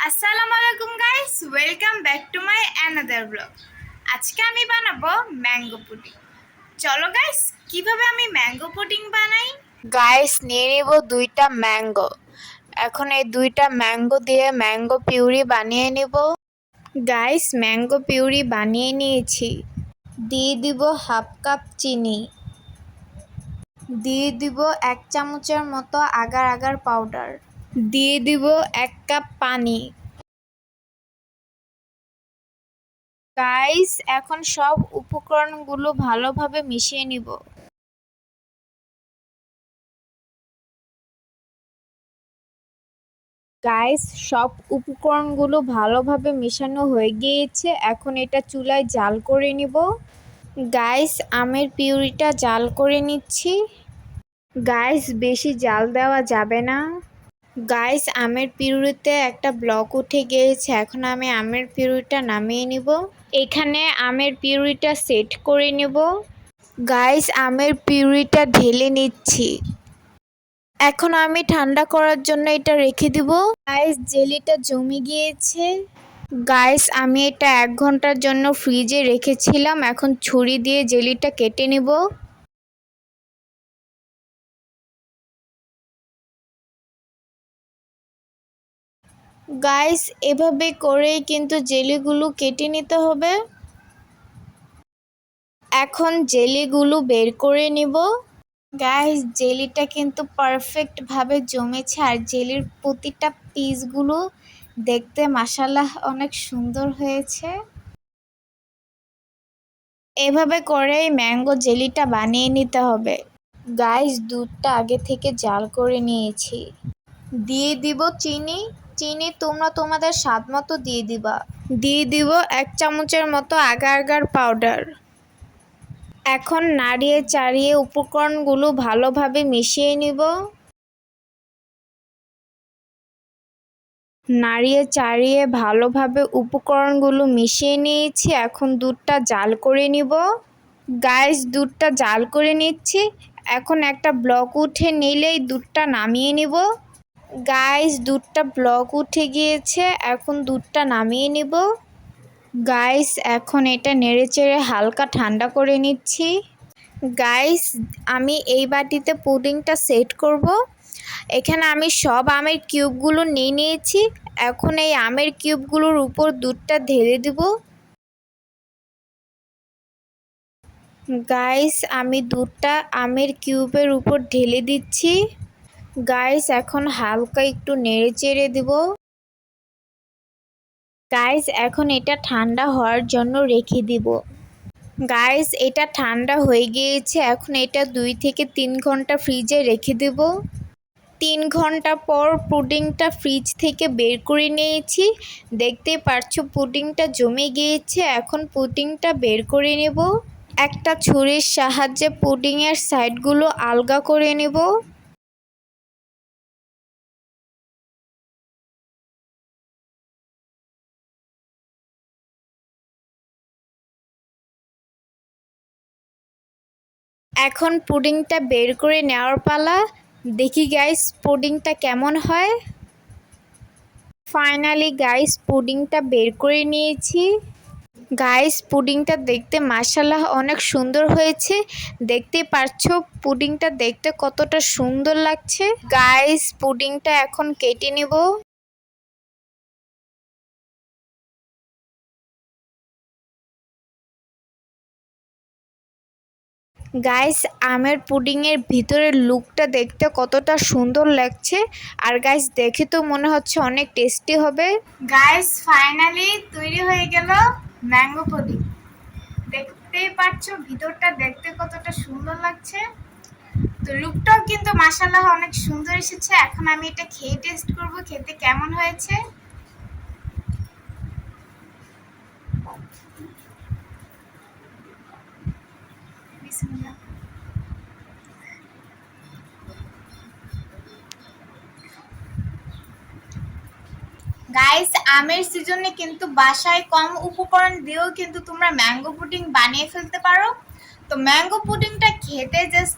আসসালামু আলাইকুম guys, welcome back to my another blog. আজকে আমি বানাবো ম্যাঙ্গো পুডিং। চলো গাইস, কিভাবে আমি ম্যাঙ্গো পুডিং বানাই। গাইস, নিয়ে নেব 2টা ম্যাঙ্গো। এখন এই 2টা ম্যাঙ্গো দিয়ে ম্যাঙ্গো পিউরি বানিয়ে নেব। গাইস, ম্যাঙ্গো পিউরি বানিয়ে নিয়েছি। দিয়ে দিব হাফ কাপ চিনি, দিয়ে দিব 1 চামচের মতো আগার আগার পাউডার, দিয়ে দিব 1 কাপ পানি। গাইস, এখন সব উপকরণগুলো ভালোভাবে মিশিয়ে নিব। গাইস, সব উপকরণগুলো ভালোভাবে মেশানো হয়ে গিয়েছে। এখন এটা চুলায় জাল করে নিব। গাইস, আমের পিউরিটা জাল করে নিচ্ছি। গাইস, বেশি জাল দেওয়া যাবে না। গাইস, আমের পিউরিতে একটা ব্লক উঠে গিয়েছে। এখন আমি আমের পিউরিটা নামিয়ে নিব। এখানে আমের পিউরিটা সেট করে নেব। গাইস, আমের পিউরিটা ঢেলে নিচ্ছি। এখন আমি ঠান্ডা করার জন্য এটা রেখে দিব। গাইস, জেলিটা জমে গিয়েছে। গাইস, আমি এটা 1 ঘন্টার জন্য ফ্রিজে রেখেছিলাম। এখন ছুরি দিয়ে জেলিটা কেটে নিব। গাইস, এভাবে করেই কিন্তু জেলিগুলো কেটে নিতে হবে। এখন জেলিগুলো বের করে নিব। গাইস, জেলিটা কিন্তু পারফেক্ট ভাবে জমেছে আর জেলির প্রতিটা পিসগুলো দেখতে মাশাআল্লাহ অনেক সুন্দর হয়েছে। এভাবে করেই ম্যাঙ্গো জেলিটা বানিয়ে নিতে হবে। গাইস, দুধটা আগে থেকে জাল করে নিয়েছি। দিয়ে দিব চিনি। চিনি তোমরা তোমাদের স্বাদ মতো দিয়ে দিবা। দিয়ে দিব 1 চামচের মতো আগার আগার পাউডার। এখন নাড়িয়ে চাড়িয়ে উপকরণগুলো ভালোভাবে মিশিয়ে নিব। নাড়িয়ে চাড়িয়ে ভালোভাবে উপকরণগুলো মিশিয়ে নিয়েছি। এখন দুধটা জাল করে নিব। গাইস, দুধটা জাল করে নিচ্ছি। এখন একটা ব্লক উঠে নিলেই দুধটা নামিয়ে নিব। গাইস, দুধটা ব্লক উঠে গিয়েছে। এখন দুধটা নামিয়ে নিব। গাইস, এখন এটা নেড়েচেড়ে হালকা ঠান্ডা করে নিচ্ছি। গাইস, আমি এই বাটিতে পুডিংটা সেট করব। এখানে আমি সব আমের কিউবগুলো নিয়ে নিয়েছি। এখন এই আমের কিউবগুলোর উপর দুধটা ঢেলে দিব। গাইস, আমি দুধটা আমের কিউবের উপর ঢেলে দিচ্ছি। গাইস, এখন হালকা একটু নেড়ে চেড়ে দিব। গাইস, এখন এটা ঠান্ডা হওয়ার জন্য রেখে দিব। গাইস, এটা ঠান্ডা হয়ে গিয়েছে। এখন এটা 2 থেকে 3 ঘন্টা ফ্রিজে রেখে দেব। 3 ঘন্টা পর পুডিংটা ফ্রিজ থেকে বের করে নিয়েছি। দেখতে পাচ্ছো পুডিংটা জমে গিয়েছে। এখন পুডিংটা বের করে নেব। একটা ছুরির সাহায্যে পুডিংয়ের সাইডগুলো আলগা করে নেব। এখন পুডিংটা বের করে নেওয়ার পালা। দেখি গাইস, পুডিংটা কেমন হয়। ফাইনালি গাইস, পুডিংটা বের করে নিয়েছি। গাইস, পুডিংটা দেখতে মাশাআল্লাহ অনেক সুন্দর হয়েছে। দেখতে পাচ্ছো পুডিংটা দেখতে কতটা সুন্দর লাগছে। গাইস, পুডিংটা এখন কেটে নেব। গাইস, আমের পুডিংয়ের ভিতরের লুকটা দেখতে কতটা সুন্দর লাগছে। আর গাইস, দেখে তো মনে হচ্ছে অনেক টেস্টি হবে। গাইস, ফাইনালি তৈরি হয়ে গেল ম্যাঙ্গো পুডিং। দেখতেই পাচ্ছো ভিতরটা দেখতে কতটা সুন্দর লাগছে। তো লুকটাও কিন্তু মাশাআল্লাহ অনেক সুন্দর এসেছে। এখন আমি এটা খেয়ে টেস্ট করব, খেতে কেমন হয়েছে। বিসমিল্লাহ। গাইস, আমের সিজনে কিন্তু বাসায় কম উপকরণ দিয়েও কিন্তু তোমরা ম্যাঙ্গো পুডিং বানিয়ে ফেলতে পারো। তো ম্যাঙ্গো পুডিংটা খেতে জাস্ট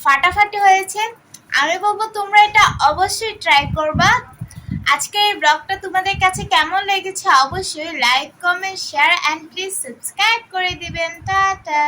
ফাটাফাটি হয়েছে। আমি বলবো তোমরা এটা অবশ্যই ট্রাই করবা। আজকের এই ব্লগটা তোমাদের কাছে কেমন লেগেছে অবশ্যই like comment share and please subscribe করে দিবেন। টাটা।